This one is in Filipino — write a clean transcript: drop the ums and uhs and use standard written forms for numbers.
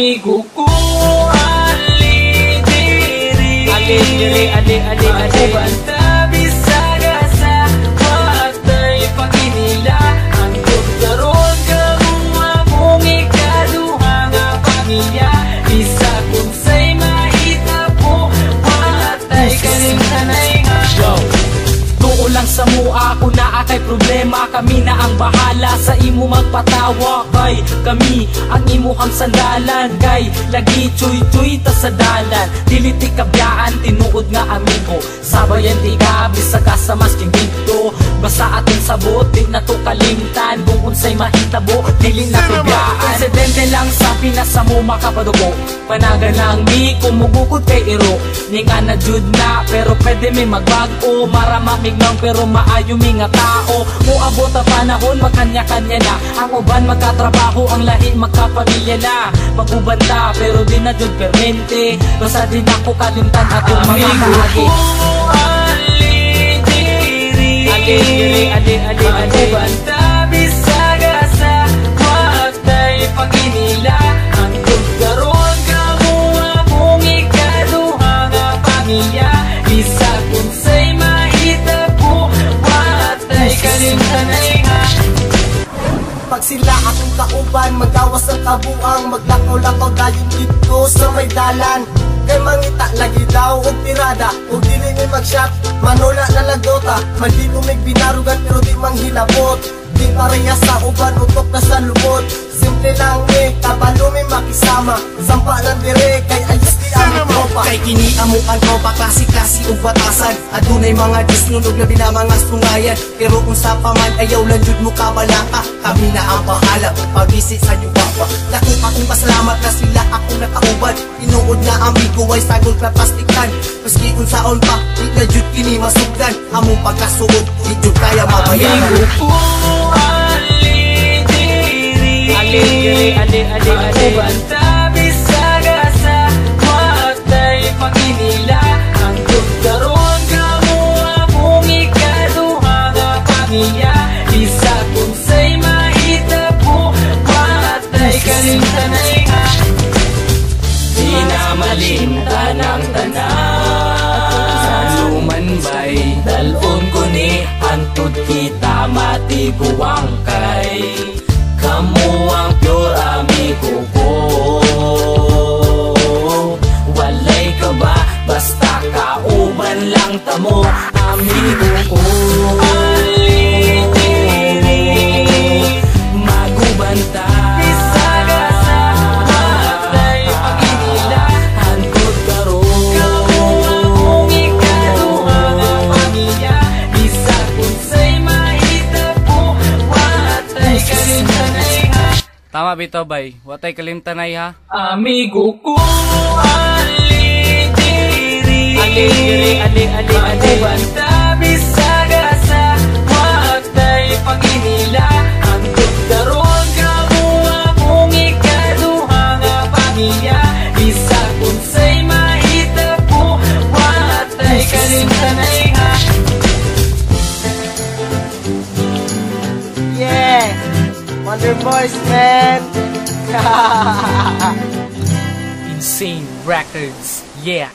amigo ko. Ali diri Magubanta bisaga sa watay paginila. Ang doktoron kamong akong ikaduha nga pamilya. Isa kung say mahitabo watay kalimtanay nga. Lang sa mua ako na akay problema. Kami na ang bahala sa imo magpatawa. Kay kami ang imuhang sandalan. Kay lagi chuy-chuy ta sa dalan. Dili ti kabyaan tinuod nga amigo. Sabayan ti ka bisaga sa masking dito. Basta atin sabot di na to kalimtan. Kung unsay mahitabo dili na kabyaan. Presidente lang sa pinasa mo makapadugo. Panagan lang mi kumugukod kay iro. Ninga na jud na pero pwede mi magbago. Maramamig lang pero maayo mi nga tao. Muabot ang panahon magkanya-kanya na. Ang uban magkatrabaho, ang lahi magkapamilya na. Magubanda pero di na jud permente. Basta din ako kalimtan atong mga kahagi. Ali Magubanta bisaga sa watay paginila. Ang tugkaroon kamo akong ikaduha nga pamilya. Isa kung say mahitabo watay kalimtanay nga. Pag sila akong kauban, magawas ang kabuang. Maglakaw-lakaw dayon dito sa may dalan. Kay mangita lagi daw og tirada. Og dili ni mag-shot, manula na lagota. Maldito may binarugan pero di manghilabot. Di pareha sa uban, utok na sa lubot. Simple lang kabalo may makisama. Sampa lang dire, kay ayos di ang tropa. Kay kini amukan tropa, klase-klase ug batasan. Adunay mga disnunog na mga sungayan. Pero kung sa paman ayaw lang jud mo kabalaka. Kami na ang bahala, pag-visit sa iyo baba. Dako akong pasalamat na sila akong nakauban. Tinuod na amigo ay sagol ka plastiktan. Maski kung saon pa, di na jud kini masugdan. Among pagkasuod, di jud kaya mabayaran. Amigo ko, Ali Magubanta bisaga sa watay paginila. Ang tugkaroon kamo akong ikaduha nga pamilya. Isa kung say mahitabo watay kalimtanay nga. Di na malimtan ang tanan. Lumanbay dalon ko ni antud kita matiguang kay. Kamu ang pure amigo ko. Walay ka ba? Basta kauban lang tamo amigo ko. Magubanta bisaga sa watay paginila. Ang tugkaroon kamo akong ikaduha nga pamilya. Isa kung say mahitabo watay kalimtanay. Tama bito bay, watay kalimtanay ha. Amigo ko, Ali Magubanta bisaga sa watay paginila. Ang tugkaroon kamo akong ikaduha nga pamilya. Isa kung say mahitabo watay kalimtanay nga. Yeah! Wonder Boys, man! Insane Records, yeah.